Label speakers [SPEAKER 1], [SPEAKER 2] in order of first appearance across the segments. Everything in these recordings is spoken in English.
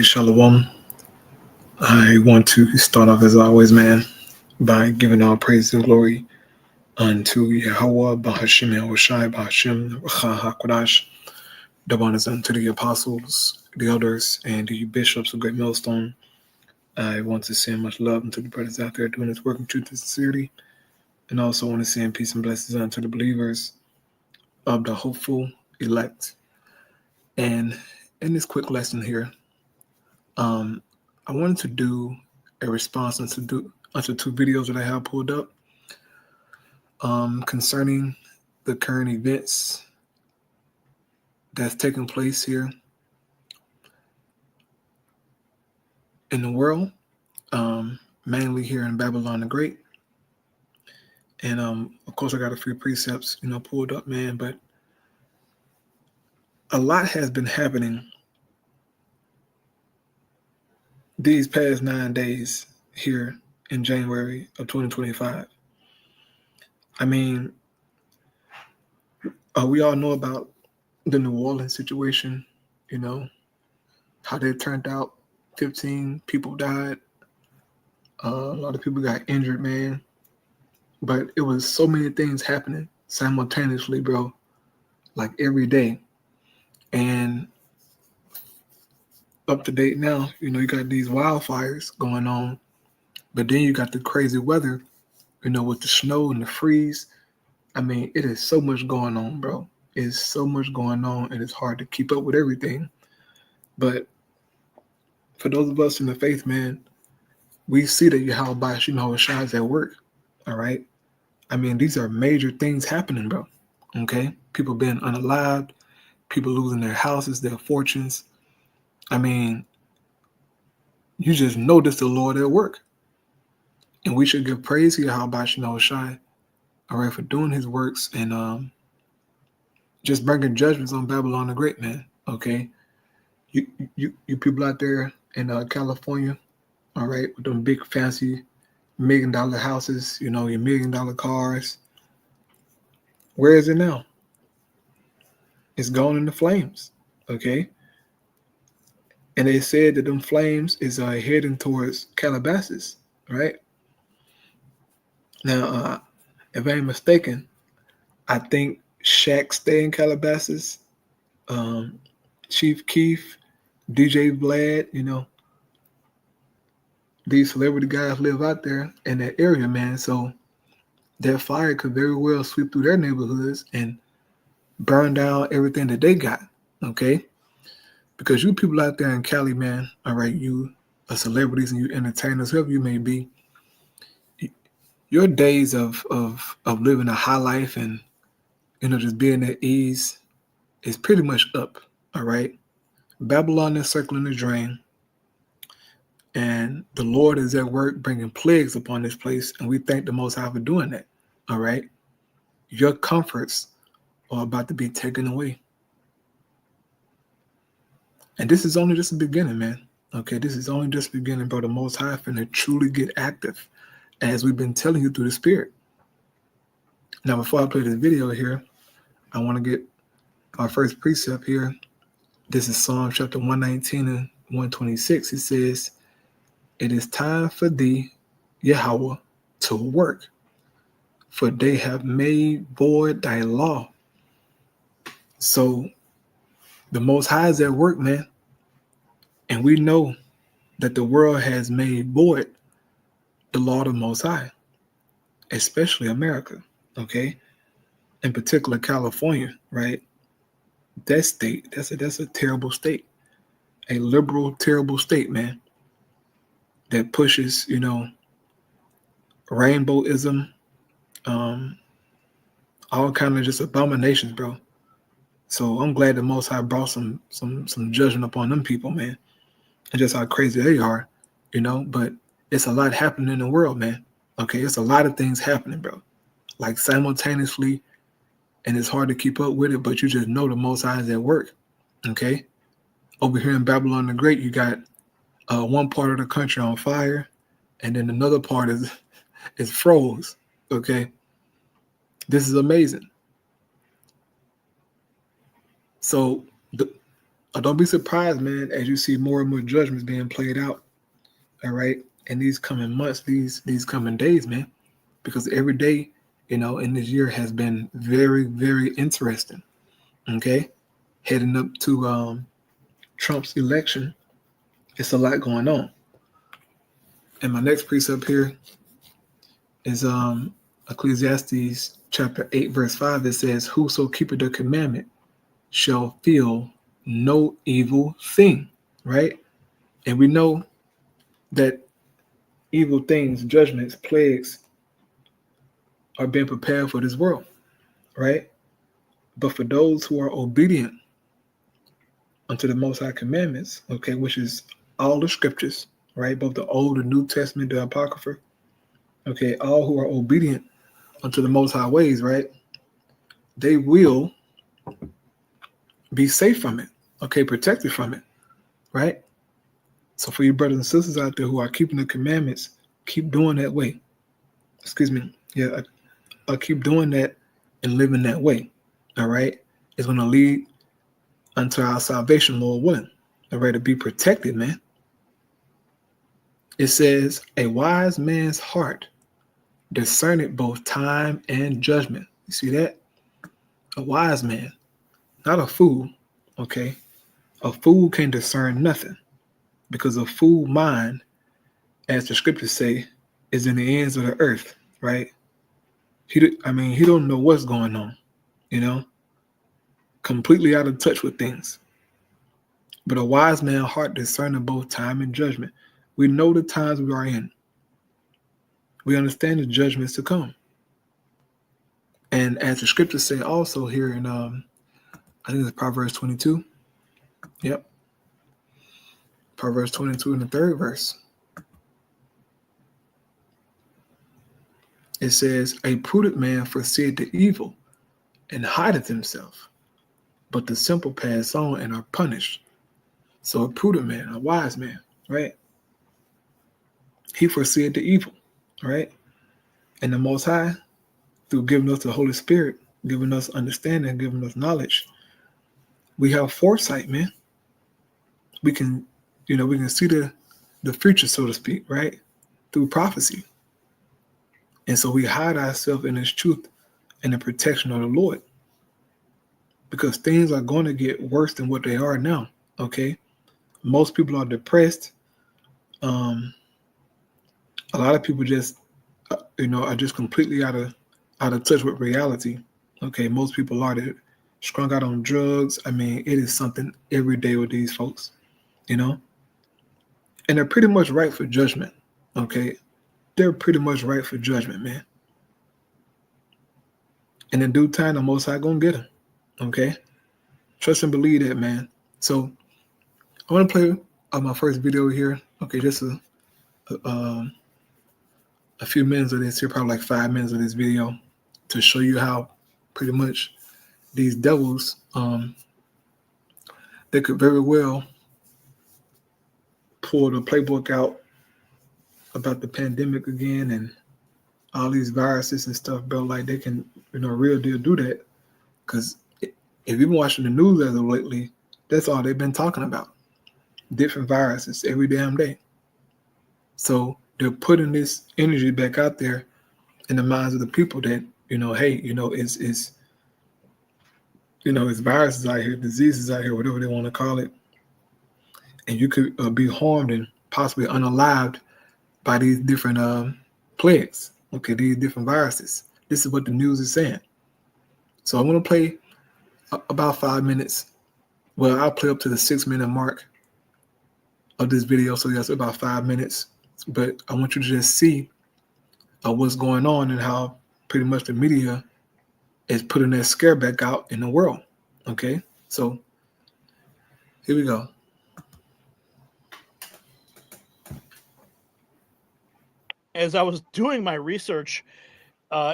[SPEAKER 1] Peace, Shalom. I want to start off as always, man, by giving all praise and glory unto Yahweh, Bahashim Yahushai, Bahashim HaKodash. Double honors unto the apostles, the elders, and the bishops of Great Millstone. I want to send much love unto the brothers out there doing this work in truth and sincerity, and also want to send peace and blessings unto the believers of the hopeful elect. And in this quick lesson here, I wanted to do a response unto two videos that I have pulled up concerning the current events that's taking place here in the world, mainly here in Babylon the Great. And of course, I got a few precepts, pulled up, man. But a lot has been happening these past 9 days here in January of 2025. I mean, we all know about the New Orleans situation, how they turned out. 15 people died. A lot of people got injured, man. But it was so many things happening simultaneously, bro, like every day. And up to date now, you got these wildfires going on, but then you got the crazy weather, with the snow and the freeze. I mean, it is so much going on, bro. It's so much going on, and it's hard to keep up with everything. But for those of us in the faith, man, we see that Yahweh Shai is at work, all right? I mean, these are major things happening, bro, okay? People being unalived, people losing their houses, their fortunes. I mean, you just notice the Lord at work. And we should give praise to Yahweh Shai, all right, for doing his works and just bringing judgments on Babylon the Great, man, okay? You people out there in California, all right, with them big fancy $1 million houses, your $1 million cars. Where is it now? It's gone in the flames, okay? And they said that them flames is heading towards Calabasas, right? Now, if I ain't mistaken, I think Shaq stay in Calabasas, Chief Keef, DJ Vlad, these celebrity guys live out there in that area, man. So that fire could very well sweep through their neighborhoods and burn down everything that they got, okay? Because you people out there in Cali, man, all right, you are celebrities and you entertainers, whoever you may be, your days of living a high life and, just being at ease is pretty much up, all right? Babylon is circling the drain, and the Lord is at work bringing plagues upon this place, and we thank the Most High for doing that, all right? Your comforts are about to be taken away. And this is only just the beginning, man. Okay, this is only just the beginning, bro. The Most High finna truly get active, as we've been telling you through the Spirit. Now, before I play this video here, I want to get our first precept here. This is Psalm chapter 119 and 126. It says, "It is time for thee, Yahweh, to work, for they have made void thy law." So the Most High is at work, man. And we know that the world has made void the law of the Most High, especially America, okay? In particular, California, right? That state, that's a terrible state. A liberal, terrible state, man, that pushes, rainbowism, all kind of just abominations, bro. So I'm glad the Most High brought some judgment upon them people, man, and just how crazy they are, but it's a lot happening in the world, man. Okay, it's a lot of things happening, bro, like simultaneously, and it's hard to keep up with it, but you just know the Most High is at work, okay? Over here in Babylon the Great, you got one part of the country on fire, and then another part is froze, okay? This is amazing. So Don't be surprised, man, as you see more and more judgments being played out. All right, in these coming months, these coming days, man, because every day, in this year has been very, very interesting. Okay, heading up to Trump's election, it's a lot going on. And my next precept here is Ecclesiastes chapter 8, verse 5. It says, "Whoso keepeth the commandment shall feel no evil thing," right? And we know that evil things, judgments, plagues are being prepared for this world, right? But for those who are obedient unto the Most High commandments, okay, which is all the scriptures, right? Both the Old and New Testament, the Apocrypha, okay, all who are obedient unto the Most High ways, right? They will be safe from it, okay, protected from it, right? So for you brothers and sisters out there who are keeping the commandments, keep doing that way. Excuse me. Yeah, I keep doing that and living that way, all right? It's going to lead unto our salvation, Lord willing, all right, to be protected, man. It says, "A wise man's heart discerneth both time and judgment." You see that? A wise man, not a fool, okay? A fool can discern nothing because a fool mind, as the scriptures say, is in the ends of the earth, right? He don't know what's going on, completely out of touch with things. But a wise man's heart discerning both time and judgment. We know the times we are in. We understand the judgments to come. And as the scriptures say also here in, I think it's Proverbs 22. Yep. Proverbs 22 in the 3rd verse. It says, "A prudent man foreseeth the evil and hideth himself, but the simple pass on and are punished." So a prudent man, a wise man, right? He foreseeth the evil, right? And the Most High, through giving us the Holy Spirit, giving us understanding, giving us knowledge, we have foresight, man. We can, we can see the future, so to speak, right? Through prophecy. And so we hide ourselves in His truth and the protection of the Lord, because things are going to get worse than what they are now. Okay, most people are depressed. A lot of people just, are just completely out of touch with reality. Okay, most people are strung out on drugs. I mean, it is something every day with these folks, and they're pretty much right for judgment. Okay, they're pretty much right for judgment, man. And in due time, the Most High gonna get them. Okay, trust and believe that, man. So I want to play my first video here. Okay, just a few minutes of this here, probably like 5 minutes of this video, to show you how pretty much these devils, they could very well pull the playbook out about the pandemic again and all these viruses and stuff, bro. Like they can, real deal do that. Because if you've been watching the news as of lately, that's all they've been talking about. Different viruses every damn day. So they're putting this energy back out there in the minds of the people that, hey, it's viruses out here, diseases out here, whatever they want to call it. And you could be harmed and possibly unalived by these different plagues. Okay, these different viruses. This is what the news is saying. So I'm going to play about 5 minutes. Well, I'll play up to the 6-minute mark of this video. So that's about 5 minutes. But I want you to just see what's going on and how pretty much the media is putting that scare back out in the world. Okay, so here we go.
[SPEAKER 2] As I was doing my research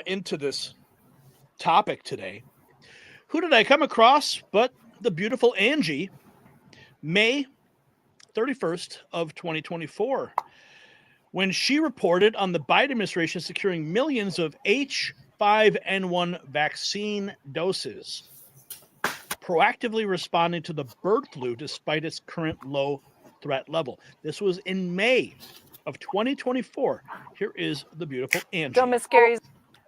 [SPEAKER 2] into this topic today, who did I come across but the beautiful Angie, May 31st of 2024, when she reported on the Biden administration securing millions of H5N1 vaccine doses. proactively responding to the bird flu despite its current low threat level. This was in May of 2024. Here is the beautiful Angie.
[SPEAKER 3] So, Ms. Gary's,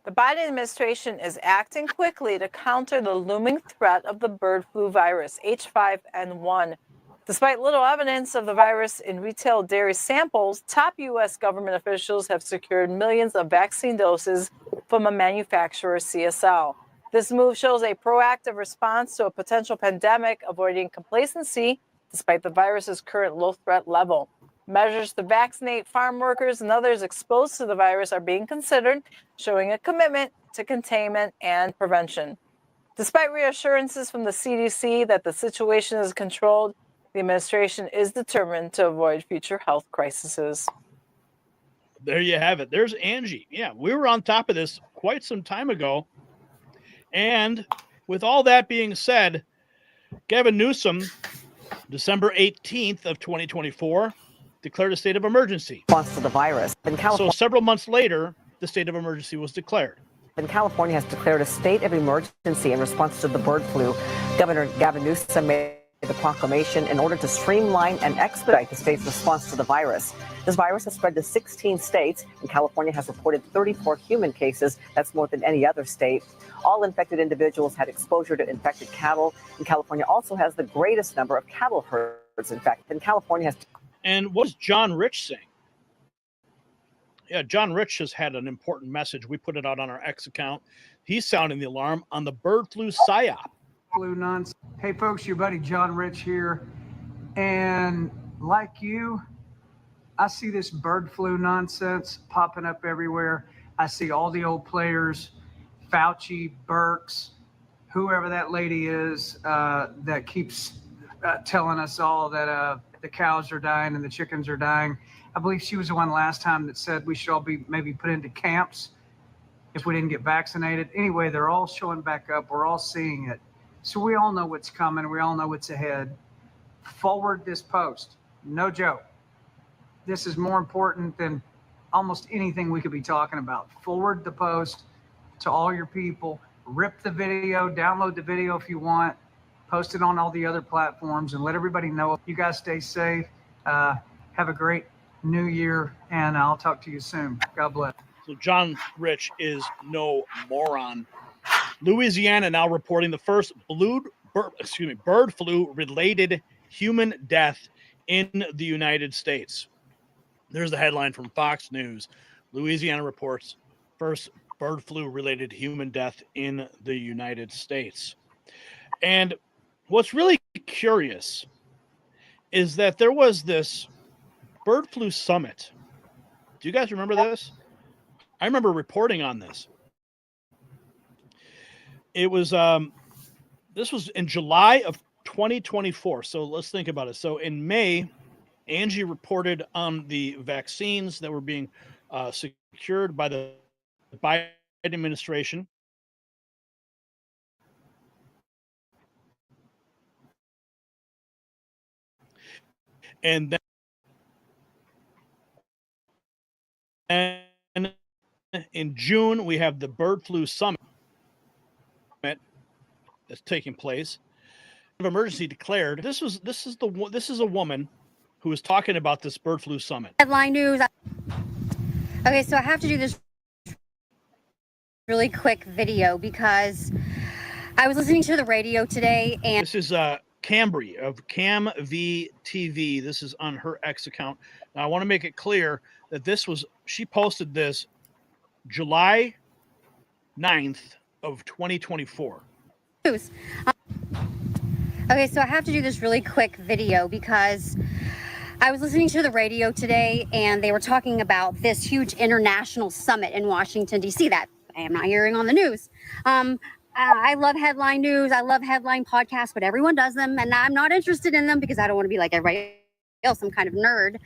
[SPEAKER 3] the Biden administration is acting quickly to counter the looming threat of the bird flu virus, H5N1. Despite little evidence of the virus in retail dairy samples, top U.S. government officials have secured millions of vaccine doses from a manufacturer, CSL. This move shows a proactive response to a potential pandemic, avoiding complacency despite the virus's current low threat level. Measures to vaccinate farm workers and others exposed to the virus are being considered, showing a commitment to containment and prevention. Despite reassurances from the CDC that the situation is controlled, the administration is determined to avoid future health crises.
[SPEAKER 2] There you have it. There's Angie. Yeah, we were on top of this quite some time ago. And with all that being said, Gavin Newsom, December 18th of 2024, declared a state of emergency.
[SPEAKER 4] Response to the virus. In California,
[SPEAKER 2] so several months later, the state of emergency was declared.
[SPEAKER 4] And California has declared a state of emergency in response to the bird flu. Governor Gavin Newsom made the proclamation in order to streamline and expedite the state's response to the virus. This virus has spread to 16 states, and California has reported 34 human cases. That's more than any other state. All infected individuals had exposure to infected cattle, and California also has the greatest number of cattle herds. In fact, and California has.
[SPEAKER 2] And what is John Rich saying? Yeah, John Rich has had an important message. We put it out on our X account. He's sounding the alarm on the bird flu psyop.
[SPEAKER 5] Flu nonsense. Hey folks, your buddy John Rich here. And like you, I see this bird flu nonsense popping up everywhere. I see all the old players, Fauci, Birx, whoever that lady is that keeps telling us all that the cows are dying and the chickens are dying. I believe she was the one last time that said we should all be maybe put into camps if we didn't get vaccinated. Anyway, they're all showing back up. We're all seeing it. So we all know what's coming. We all know what's ahead. Forward this post. No joke. This is more important than almost anything we could be talking about. Forward the post to all your people. Rip the video, download the video if you want, post it on all the other platforms, and let everybody know. You guys stay safe. Have a great new year, and I'll talk to you soon. God bless.
[SPEAKER 2] So John Rich is no moron. Louisiana now reporting the first bird flu related human death in the United States. There's the headline from Fox News. Louisiana reports first bird flu related human death in the United States. And what's really curious is that there was this bird flu summit. Do you guys remember this? I remember reporting on this. It was this was in July of 2024. So let's think about it. So in May, Angie reported on the vaccines that were being secured by the Biden administration. And then in June, we have the bird flu summit that's taking place. Of emergency declared. This is a woman who was talking about this bird flu summit.
[SPEAKER 6] Headline news. Okay, so I have to do this really quick video because I was listening to the radio today, and
[SPEAKER 2] this is Cambry of Cam V TV. This is on her X account. Now I want to make it clear that she posted this July 9th of 2024.
[SPEAKER 6] Okay, so I have to do this really quick video because I was listening to the radio today, and they were talking about this huge international summit in Washington, D.C. that I am not hearing on the news. I love headline news. I love headline podcasts, but everyone does them, and I'm not interested in them because I don't want to be like everybody else, some kind of nerd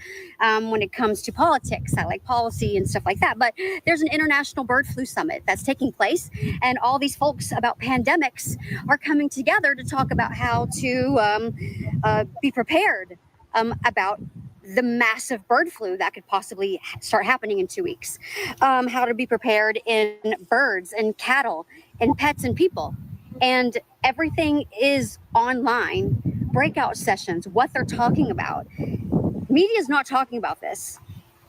[SPEAKER 6] when it comes to politics. I like policy and stuff like that. But there's an international bird flu summit that's taking place, and all these folks about pandemics are coming together to talk about how to be prepared about the massive bird flu that could possibly start happening in 2 weeks. How to be prepared in birds and cattle and pets and people. And Everything is online, breakout sessions, what they're talking about. Media is not talking about this.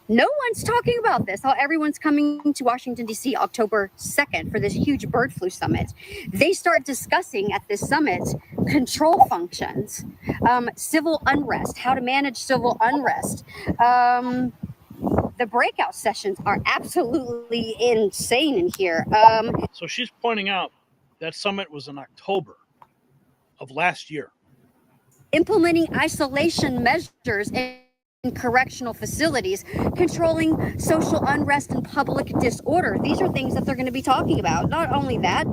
[SPEAKER 6] No one's talking about this. How everyone's coming to Washington, D.C. October 2nd for this huge bird flu summit. They start discussing at this summit control functions, civil unrest, how to manage civil unrest. The breakout sessions are absolutely insane in here.
[SPEAKER 2] So she's pointing out that summit was in October of last year.
[SPEAKER 6] Implementing isolation measures in correctional facilities, controlling social unrest and public disorder. These are things that they're going to be talking about. Not only that,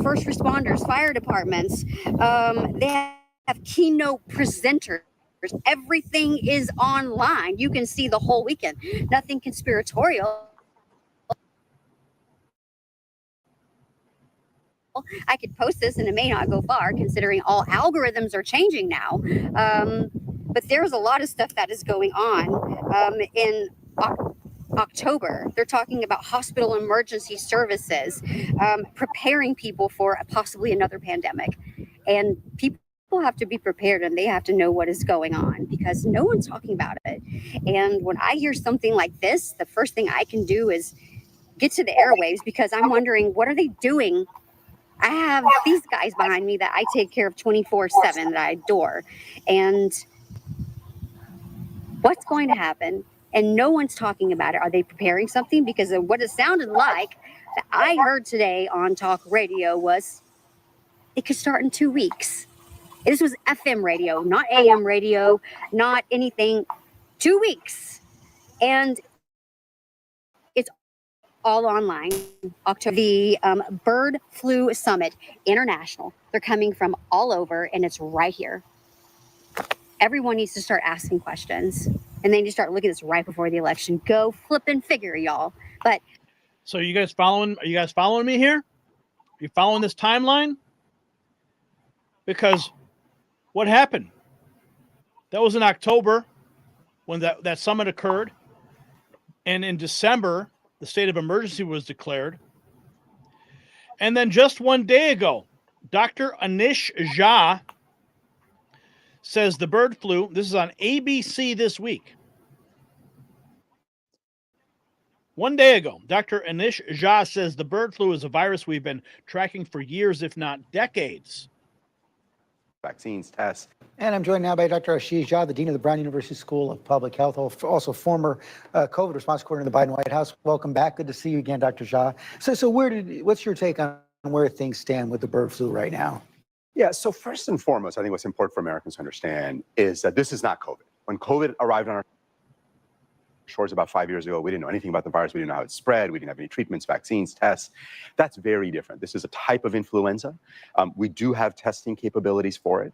[SPEAKER 6] first responders, fire departments, they have keynote presenters. Everything is online. You can see the whole weekend. Nothing conspiratorial. I could post this and it may not go far considering all algorithms are changing now. But there's a lot of stuff that is going on in October. They're talking about hospital emergency services, preparing people for possibly another pandemic. And people have to be prepared and they have to know what is going on because no one's talking about it. And when I hear something like this, the first thing I can do is get to the airwaves because I'm wondering, what are they doing? I have these guys behind me that I take care of 24/7 that I adore. And what's going to happen? And no one's talking about it. Are they preparing something? Because of what it sounded like that I heard today on talk radio was it could start in 2 weeks. This was FM radio, not AM radio, not anything. 2 weeks. And it's all online. October, the Bird Flu Summit International. They're coming from all over, and it's right here. Everyone needs to start asking questions, and they need to start looking at this right before the election. Go flip and figure, y'all. But
[SPEAKER 2] so, you guys following? Are you guys following me here? Are you following this timeline? Because what happened? That was in October when that summit occurred, and in December, the state of emergency was declared. And then just 1 day ago, Dr. Anish Jha says the bird flu, this is on ABC this week. 1 day ago, Dr. Anish Jha says the bird flu is a virus we've been tracking for years, if not decades.
[SPEAKER 7] Vaccines, tests.
[SPEAKER 8] And I'm joined now by Dr. Ashish Jha, the Dean of the Brown University School of Public Health, also former COVID response coordinator in the Biden White House. Welcome back. Good to see you again, Dr. Jha. So what's your take on where things stand with the bird flu right now?
[SPEAKER 7] Yeah, so first and foremost, I think what's important for Americans to understand is that this is not COVID. When COVID arrived on our shores about 5 years ago, we didn't know anything about the virus. We didn't know how it spread. We didn't have any treatments, vaccines, tests. That's very different. This is a type of influenza. We do have testing capabilities for it.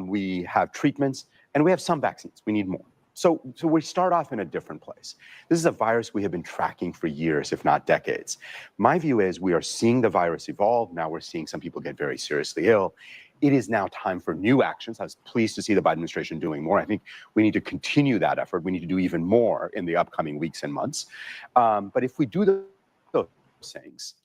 [SPEAKER 7] We have treatments, and we have some vaccines. We need more. So we start off in a different place. This is a virus we have been tracking for years, if not decades. My view is we are seeing the virus evolve. Now we're seeing some people get very seriously ill. It is now time for new actions. I was pleased to see the Biden administration doing more. I think we need to continue that effort. We need to do even more in the upcoming weeks and months. But if we do those things,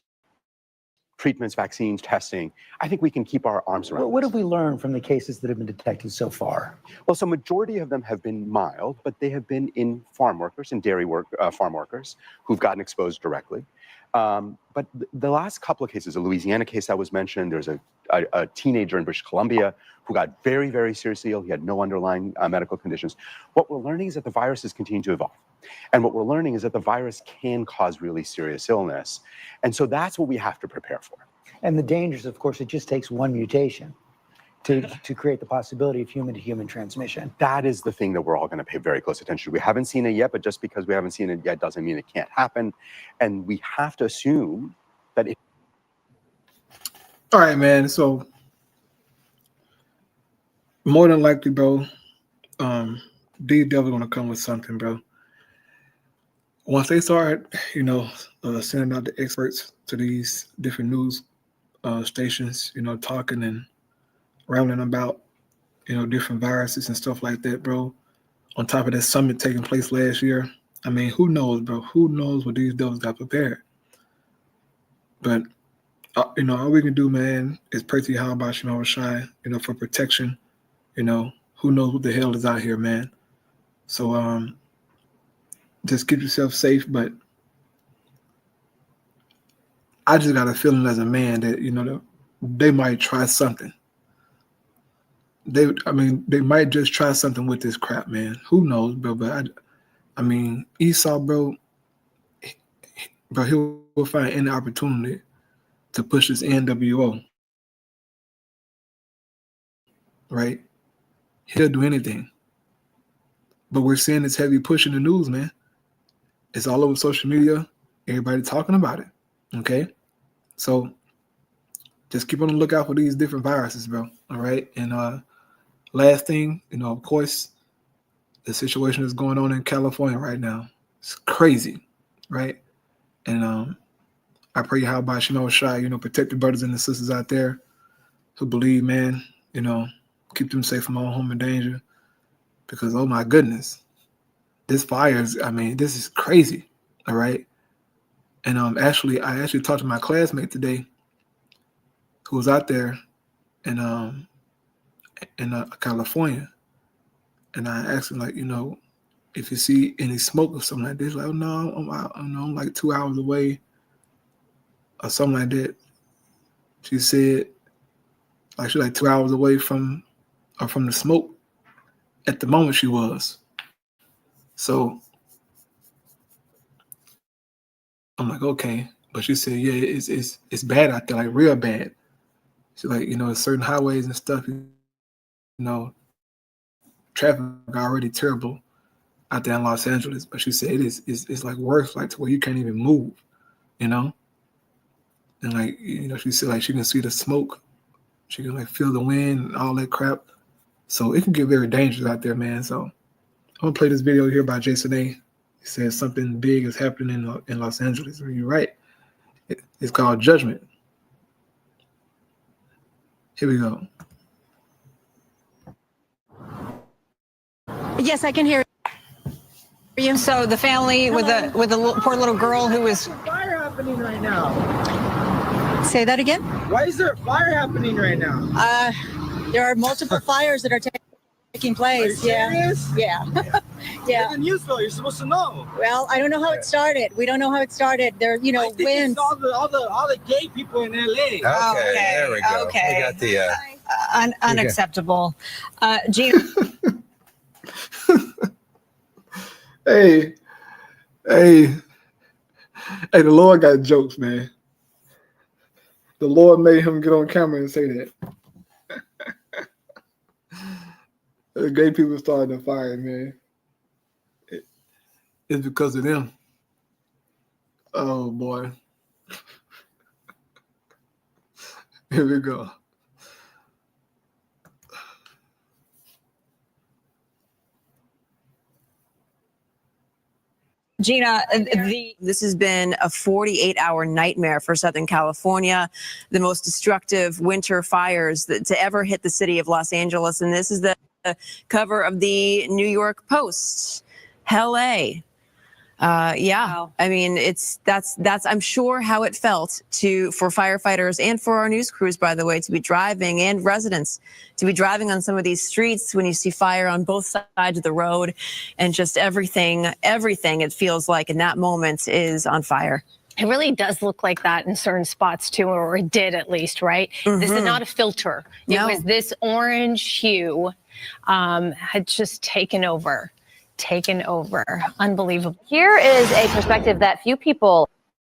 [SPEAKER 7] treatments, vaccines, testing, I think we can keep our arms around
[SPEAKER 8] What have we learned from the cases that have been detected so far?
[SPEAKER 7] Well, so majority of them have been mild, but they have been in farm workers, in dairy farm workers who've gotten exposed directly. But the last couple of cases, a Louisiana case that was mentioned, there's a teenager in British Columbia who got very, very seriously ill. He had no underlying medical conditions. What we're learning is that the virus is continuing to evolve. And what we're learning is that the virus can cause really serious illness. And so that's what we have to prepare for.
[SPEAKER 8] And the dangers, of course, it just takes one mutation to create the possibility of human-to-human transmission.
[SPEAKER 7] That is the thing that we're all going to pay very close attention to. We haven't seen it yet, but just because we haven't seen it yet doesn't mean it can't happen. And we have to assume that it.
[SPEAKER 1] All right, man. So more than likely, bro, these definitely gonna come with something, bro. Once they start, sending out the experts to these different news stations, talking and rambling about, different viruses and stuff like that, bro. On top of that summit taking place last year, I mean, who knows, bro? Who knows what these devils got prepared? But all we can do, man, is pray to Yahweh Shai, for protection. Who knows what the hell is out here, man. So just keep yourself safe. But I just got a feeling as a man that, they might try something. They might just try something with this crap, man. Who knows, bro? But Esau, bro, he will find any opportunity to push this NWO, right? He'll do anything. But we're seeing this heavy push in the news, man. It's all over social media. Everybody talking about it, okay? So just keep on the lookout for these different viruses, bro, all right? And last thing, of course, the situation that's going on in California right now. It's crazy, right? And I pray how by Shai, protect the brothers and the sisters out there who believe, man, keep them safe from all harm and danger. Because, oh my goodness, this this is crazy, all right? And I actually talked to my classmate today who was out there in California. And I asked him, like, if you see any smoke or something like this, like, oh, no, I'm like 2 hours away or something like that. She said, like, she's like 2 hours away from the smoke. At the moment she was. So I'm like, okay. But she said, yeah, it's bad out there, like real bad. She's like, certain highways and stuff, traffic already terrible out there in Los Angeles. But she said it's like worse, like to where you can't even move, And like, she said like she can see the smoke. She can like feel the wind and all that crap. So it can get very dangerous out there, man. So I'm gonna play this video here by Jason A. He says something big is happening in Los Angeles. You're right. It's called Judgment. Here we go.
[SPEAKER 9] Yes, I can hear you. So the family with a poor little girl who was.
[SPEAKER 10] Why is there fire happening right now?
[SPEAKER 9] Say that again.
[SPEAKER 10] Why is there fire happening right now?
[SPEAKER 9] There are multiple fires that are taking place.
[SPEAKER 10] Are you serious?
[SPEAKER 9] Yeah. Yeah.
[SPEAKER 10] It's the news though. You're supposed to know.
[SPEAKER 9] Well, I don't know how it started. We don't know how it started. There,
[SPEAKER 10] I think
[SPEAKER 9] winds.
[SPEAKER 10] it's all the gay people in LA.
[SPEAKER 11] Okay, there we go.
[SPEAKER 9] Okay.
[SPEAKER 11] We got the
[SPEAKER 9] unacceptable. Gina.
[SPEAKER 1] Hey, the Lord got jokes, man. The Lord made him get on camera and say that. The gay people started a fire, man. It's because of them. Oh, boy. Here we go.
[SPEAKER 9] Gina, this has been a 48-hour nightmare for Southern California, the most destructive winter fires to ever hit the city of Los Angeles. And this is the cover of the New York Post. Hell A. Yeah, wow. I mean, that's I'm sure how it felt for firefighters and for our news crews, by the way, to be driving, and residents to be driving on some of these streets when you see fire on both sides of the road, and just everything it feels like in that moment is on fire.
[SPEAKER 12] It really does look like that in certain spots too, or it did at least, right? Mm-hmm. This is not a filter. No. It was this orange hue had just taken over. Unbelievable.
[SPEAKER 13] Here is a perspective that few people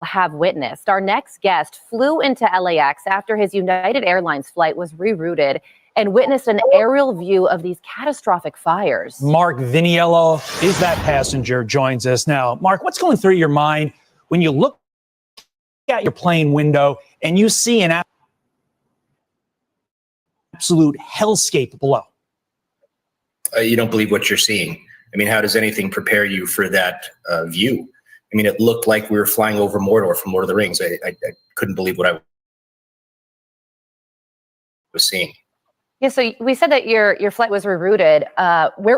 [SPEAKER 13] have witnessed. Our next guest flew into LAX after his United Airlines flight was rerouted and witnessed an aerial view of these catastrophic fires.
[SPEAKER 14] Mark Viniello is that passenger, joins us now. Mark, what's going through your mind when you look at your plane window and you see an absolute hellscape below?
[SPEAKER 15] You don't believe what you're seeing. I mean, how does anything prepare you for that view? I mean, it looked like we were flying over Mordor from Lord of the Rings. I couldn't believe what I was seeing.
[SPEAKER 13] Yeah, so we said that your flight was rerouted.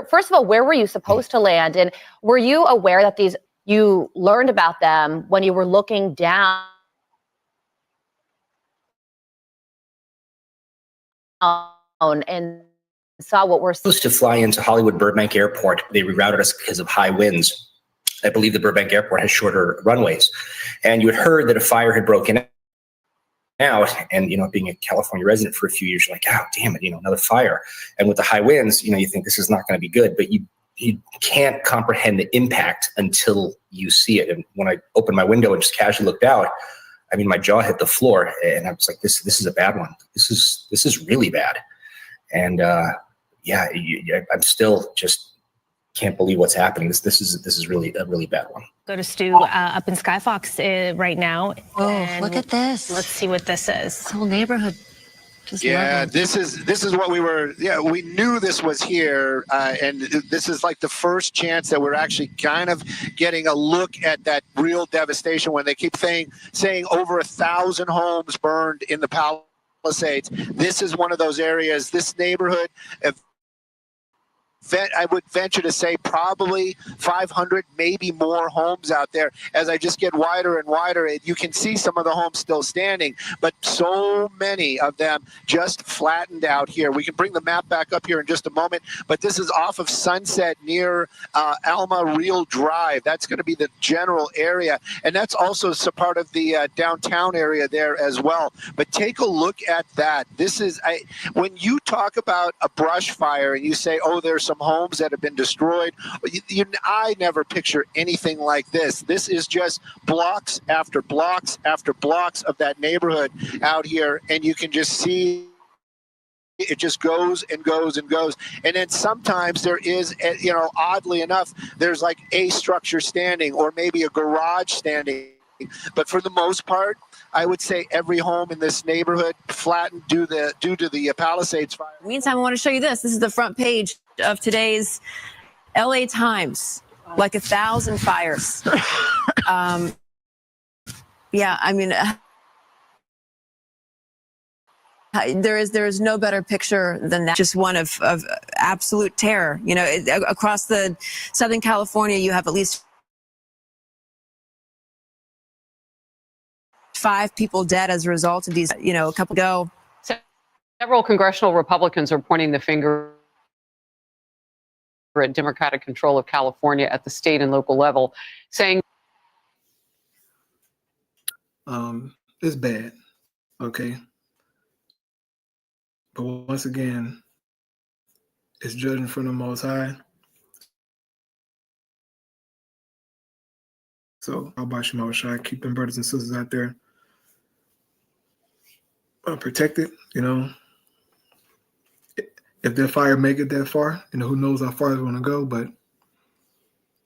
[SPEAKER 13] First of all, where were you supposed to land? And were you aware that you learned about them when you were looking down and saw what we're
[SPEAKER 15] supposed to fly into Hollywood Burbank Airport. They rerouted us because of high winds. I believe the Burbank Airport has shorter runways. And you had heard that a fire had broken out, and being a California resident for a few years, you're like, oh damn it, another fire. And with the high winds, you think this is not going to be good, but you can't comprehend the impact until you see it. And when I opened my window and just casually looked out, I mean, my jaw hit the floor, and I was like, this is a bad one. This is really bad. And I'm still just can't believe what's happening. This is really a really bad one.
[SPEAKER 12] Go to Stu up in Skyfox right now.
[SPEAKER 16] Oh, look at this.
[SPEAKER 12] Let's see what this is.
[SPEAKER 16] This whole neighborhood. Just
[SPEAKER 17] yeah,
[SPEAKER 16] lovely.
[SPEAKER 17] this is what we knew this was here, and this is like the first chance that we're actually kind of getting a look at that real devastation when they keep saying over 1,000 homes burned in the Palisades. This is one of those areas, this neighborhood, I would venture to say probably 500, maybe more homes out there. As I just get wider and wider, you can see some of the homes still standing, but so many of them just flattened out here. We can bring the map back up here in just a moment, but this is off of Sunset near Alma Real Drive. That's going to be the general area, and that's also part of the downtown area there as well. But take a look at that. This is when you talk about a brush fire and you say, oh, there's some homes that have been destroyed. I never picture anything like this. This is just blocks after blocks after blocks of that neighborhood out here, and you can just see it just goes and goes and goes. And then sometimes there is, oddly enough, there's like a structure standing or maybe a garage standing. But for the most part, I would say every home in this neighborhood flattened due to the Palisades fire.
[SPEAKER 9] Meantime, I want to show you this. This is the front page of today's LA Times, like 1,000 fires. Yeah, I mean, there is no better picture than that. Just one of absolute terror. Across the Southern California, you have at least 5 people dead as a result of these, a couple ago.
[SPEAKER 18] Several congressional Republicans are pointing the finger at Democratic control of California at the state and local level, saying
[SPEAKER 1] it's bad, okay? But once again, it's judging from the Most High. So how about you, Most High? Keep them brothers and sisters out there protected, If their fire make it that far, who knows how far it's going to go, but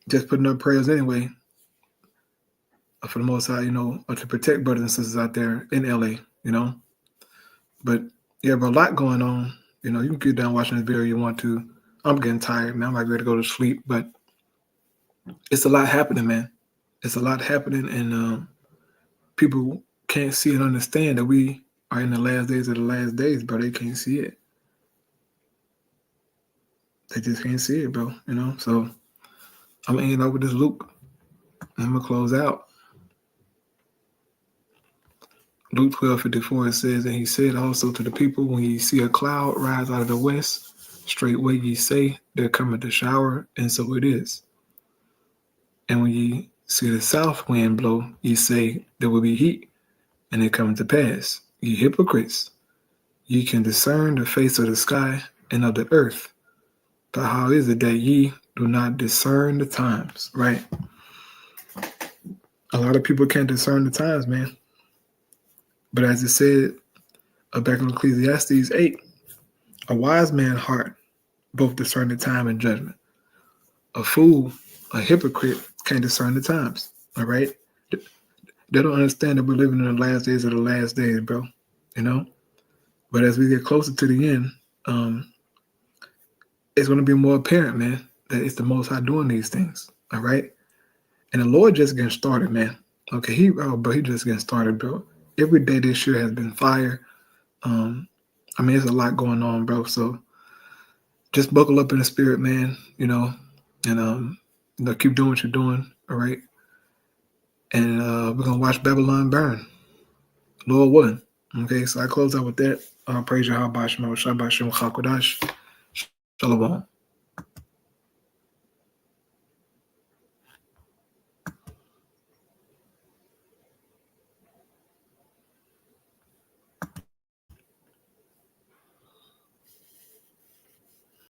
[SPEAKER 1] just putting up prayers anyway for the Most High, to protect brothers and sisters out there in LA, But yeah, but a lot going on. You can get down watching this video if you want to. I'm getting tired, man. I might be ready to go to sleep, but it's a lot happening, man. It's a lot happening, and people can't see and understand that we are in the last days of the last days, bro. They can't see it. They just can't see it, bro. So I'm gonna end up with this Luke. And I'm gonna close out. Luke 12:54, it says, and he said also to the people, when ye see a cloud rise out of the west, straightway ye say, there cometh a shower, and so it is. And when ye see the south wind blow, ye say, there will be heat, and it cometh to pass. Ye hypocrites, ye can discern the face of the sky and of the earth, but how is it that ye do not discern the times, right? A lot of people can't discern the times, man. But as it said back in Ecclesiastes 8, a wise man's heart both discern the time and judgment. A fool, a hypocrite, can't discern the times, all right? They don't understand that we're living in the last days of the last days, bro, But as we get closer to the end, it's going to be more apparent, man, that it's the Most High doing these things, all right? And the Lord just getting started, man. Okay, he just getting started, bro. Every day this year has been fire. There's a lot going on, bro. So just buckle up in the spirit, man, and keep doing what you're doing, all right? And we're going to watch Babylon burn, Lord willing. Okay, so I close out with that. Praise Yahweh Shemo, Shabbat Shem Chakodash. Shalom.